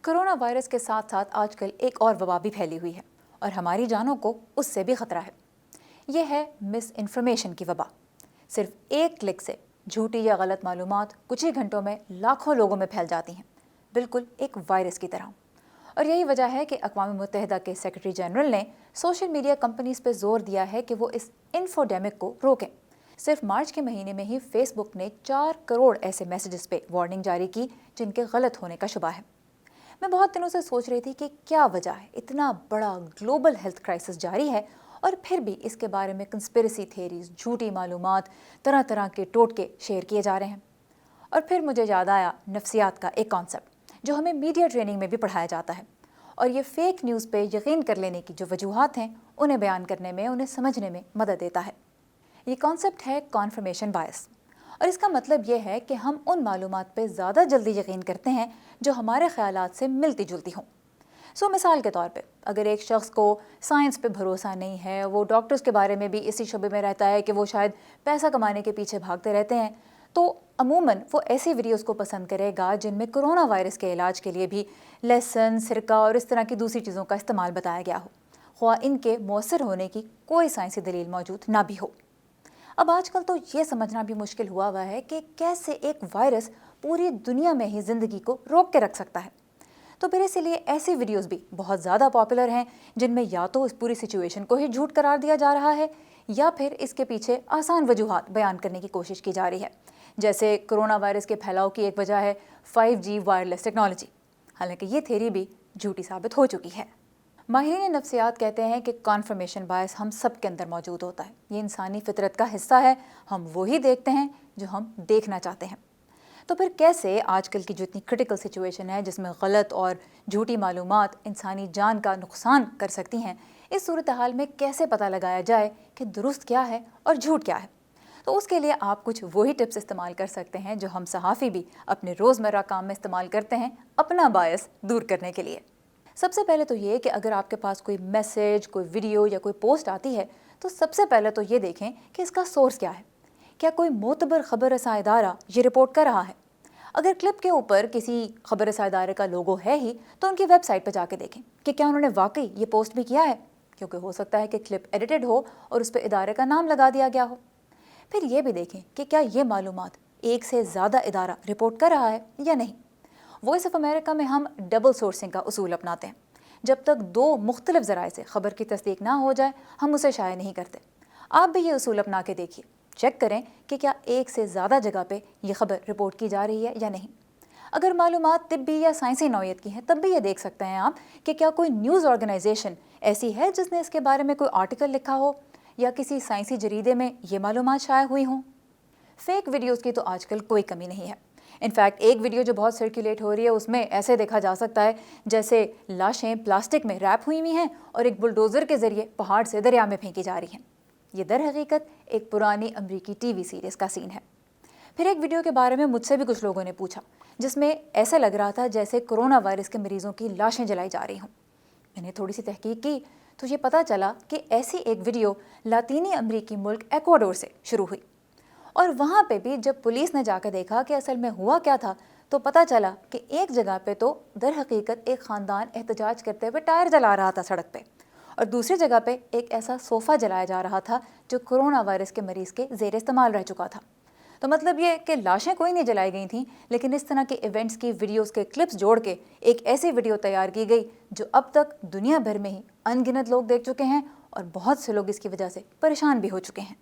Corona virus के साथ साथ आजकल एक और वबा भी फैली हुई है और हमारी जानों को उससे भी खतरा है। ये है मिस इन्फॉर्मेशन की वबा। सिर्फ एक क्लिक से झूठी या गलत मालूमात कुछ ही घंटों में लाखों लोगों में फैल जाती हैं, बिल्कुल एक वायरस की तरह। और यही वजह है कि अक़वाम मुत्तहिदा के सेक्रेटरी जनरल ने सोशल मीडिया कंपनीज पर जोर दिया है कि वो इस इन्फोडेमिक को रोकें। सिर्फ मार्च के महीने में ही फेसबुक ने 4 करोड़ ऐसे मैसेजेस पे वार्निंग जारी की जिनके गलत होने का शुबा है। मैं बहुत दिनों से सोच रही थी कि क्या वजह है, इतना बड़ा ग्लोबल हेल्थ क्राइसिस जारी है और फिर भी इसके बारे में कंस्पिरेसी थेरीज, झूठी मालूमात, तरह तरह के टोटके शेयर किए जा रहे हैं। और फिर मुझे याद आया नफ्सियात का एक कॉन्सेप्ट जो हमें मीडिया ट्रेनिंग में भी पढ़ाया जाता है, और ये फेक न्यूज़ पे यकीन कर लेने की जो वजूहात हैं उन्हें बयान करने में, उन्हें समझने में मदद देता है। ये कॉन्सेप्ट है कॉन्फर्मेशन बायस, और इसका मतलब ये है कि हम उन मालूमात पे ज़्यादा जल्दी यकीन करते हैं जो हमारे ख्यालात से मिलती जुलती हों। मिसाल के तौर पे अगर एक शख्स को साइंस पे भरोसा नहीं है, वो डॉक्टर्स के बारे में भी इसी शुबे में रहता है कि वो शायद पैसा कमाने के पीछे भागते रहते हैं, तो अमूमन वो ऐसी वीडियोस को पसंद करेगा जिनमें कोरोना वायरस के इलाज के लिए भी लहसुन, सिरका और इस तरह की दूसरी चीज़ों का इस्तेमाल बताया गया हो, ख्वाह इनके मौसर होने की कोई साइंसी दलील मौजूद ना भी हो। अब आजकल तो ये समझना भी मुश्किल हुआ है कि कैसे एक वायरस पूरी दुनिया में ही ज़िंदगी को रोक के रख सकता है। तो फिर इसीलिए ऐसी वीडियोस भी बहुत ज़्यादा पॉपुलर हैं जिनमें या तो इस पूरी सिचुएशन को ही झूठ करार दिया जा रहा है या फिर इसके पीछे आसान वजूहात बयान करने की कोशिश की जा रही है। जैसे कोरोना वायरस के फैलाव की एक वजह है 5G वायरलेस टेक्नोलॉजी, हालांकि ये थ्योरी भी झूठी साबित हो चुकी है। माहिरीन नफ्सियात कहते हैं कि कॉन्फर्मेशन बायस हम सब के अंदर मौजूद होता है, ये इंसानी फितरत का हिस्सा है, हम वही देखते हैं जो हम देखना चाहते हैं। तो फिर कैसे आजकल की जो इतनी क्रिटिकल सिचुएशन है जिसमें गलत और झूठी मालूमात इंसानी जान का नुकसान कर सकती हैं, इस सूरत हाल में कैसे पता लगाया जाए कि दुरुस्त क्या है और झूठ क्या है? तो उसके लिए आप कुछ वही टिप्स इस्तेमाल कर सकते हैं जो हम सहाफ़ी भी अपने रोज़मर्रा काम में इस्तेमाल करते हैं अपना बायस दूर करने के लिए। सबसे पहले तो ये कि अगर आपके पास कोई मैसेज, कोई वीडियो या कोई पोस्ट आती है तो सबसे पहले तो ये देखें कि इसका सोर्स क्या है। क्या कोई मोतबर खबर रसा इदारा ये रिपोर्ट कर रहा है? अगर क्लिप के ऊपर किसी खबर रसा इदारे का लोगो है ही तो उनकी वेबसाइट पर जाके देखें कि क्या उन्होंने वाकई ये पोस्ट भी किया है, क्योंकि हो सकता है कि क्लिप एडिटेड हो और उस पर इदारे का नाम लगा दिया गया हो। फिर ये भी देखें कि क्या ये मालूमात एक से ज़्यादा इदारा रिपोर्ट कर रहा है या नहीं। वॉइस ऑफ अमेरिका में हम डबल सोर्सिंग का उसूल अपनाते हैं। जब तक 2 मुख्तलिफ ज़राए से खबर की तस्दीक ना हो जाए हम उसे शाया नहीं करते। आप भी ये उसूल अपना के देखिए, चेक करें कि क्या एक से ज़्यादा जगह पे ये खबर रिपोर्ट की जा रही है या नहीं। अगर मालूमात तिब्बी या साइंसी नौयत की हैं तब भी ये देख सकते हैं आप कि क्या कोई न्यूज़ ऑर्गेनाइजेशन ऐसी है जिसने इसके बारे में कोई आर्टिकल लिखा हो या किसी साइंसी जरीदे में ये मालूमात शाया हुई हों। फेक वीडियोज़ की तो आजकल कोई कमी नहीं है। इनफैक्ट एक वीडियो जो बहुत सर्कुलेट हो रही है उसमें ऐसे देखा जा सकता है जैसे लाशें प्लास्टिक में रैप हुई हुई हैं और एक बुलडोज़र के ज़रिए पहाड़ से दरिया में फेंकी जा रही हैं। ये दर हकीकत एक पुरानी अमरीकी टीवी सीरीज़ का सीन है। फिर एक वीडियो के बारे में मुझसे भी कुछ लोगों ने पूछा जिसमें ऐसा लग रहा था जैसे कोरोना वायरस के मरीज़ों की लाशें जलाई जा रही हों। मैंने थोड़ी सी तहकीक की तो ये पता चला कि ऐसी एक वीडियो लातीनी अमरीकी मुल्क एक्वाडोर से शुरू हुई, और वहाँ पे भी जब पुलिस ने जाकर देखा कि असल में हुआ क्या था तो पता चला कि एक जगह पे तो दर हकीकत एक ख़ानदान एहतजाज करते हुए टायर जला रहा था सड़क पे, और दूसरी जगह पे एक ऐसा सोफ़ा जलाया जा रहा था जो कोरोना वायरस के मरीज़ के ज़ेर इस्तेमाल रह चुका था। तो मतलब ये कि लाशें कोई नहीं जलाई गई थीं, लेकिन इस तरह के इवेंट्स की वीडियोज़ के क्लिप्स जोड़ के एक ऐसी वीडियो तैयार की गई जो अब तक दुनिया भर में ही अनगिनत लोग देख चुके हैं और बहुत से लोग इसकी वजह से परेशान भी हो चुके हैं।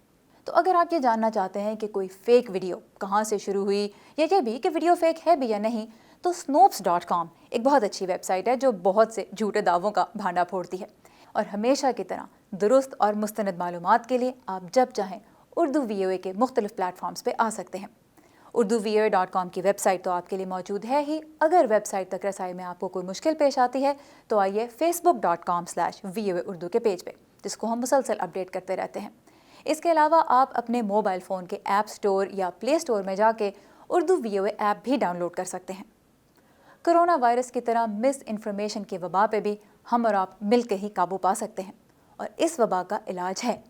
तो अगर आप ये जानना चाहते हैं कि कोई फेक वीडियो कहाँ से शुरू हुई या ये भी कि वीडियो फेक है भी या नहीं, तो snopes.com एक बहुत अच्छी वेबसाइट है जो बहुत से झूठे दावों का भांडा फोड़ती है। और हमेशा की तरह दुरुस्त और मुस्तनद मालूमात के लिए आप जब चाहें उर्दू VOA के मुख्तलिफ प्लेटफॉर्म्स पे आ सकते हैं। urduvoa.com की वेबसाइट तो आपके लिए मौजूद है ही। अगर वेबसाइट तक रसाई में आपको कोई मुश्किल पेश आती है तो आइए facebook.com/VOA उर्दू के पेज पे, जिसको हम मुसलसल अपडेट करते रहते हैं। इसके अलावा आप अपने मोबाइल फ़ोन के ऐप स्टोर या प्ले स्टोर में जाके उर्दू VOA ऐप भी डाउनलोड कर सकते हैं। कोरोना वायरस की तरह मिस इन्फॉर्मेशन की वबा पे भी हम और आप मिल के ही काबू पा सकते हैं, और इस वबा का इलाज है,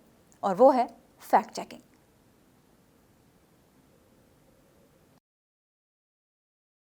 और वो है फैक्ट चेकिंग।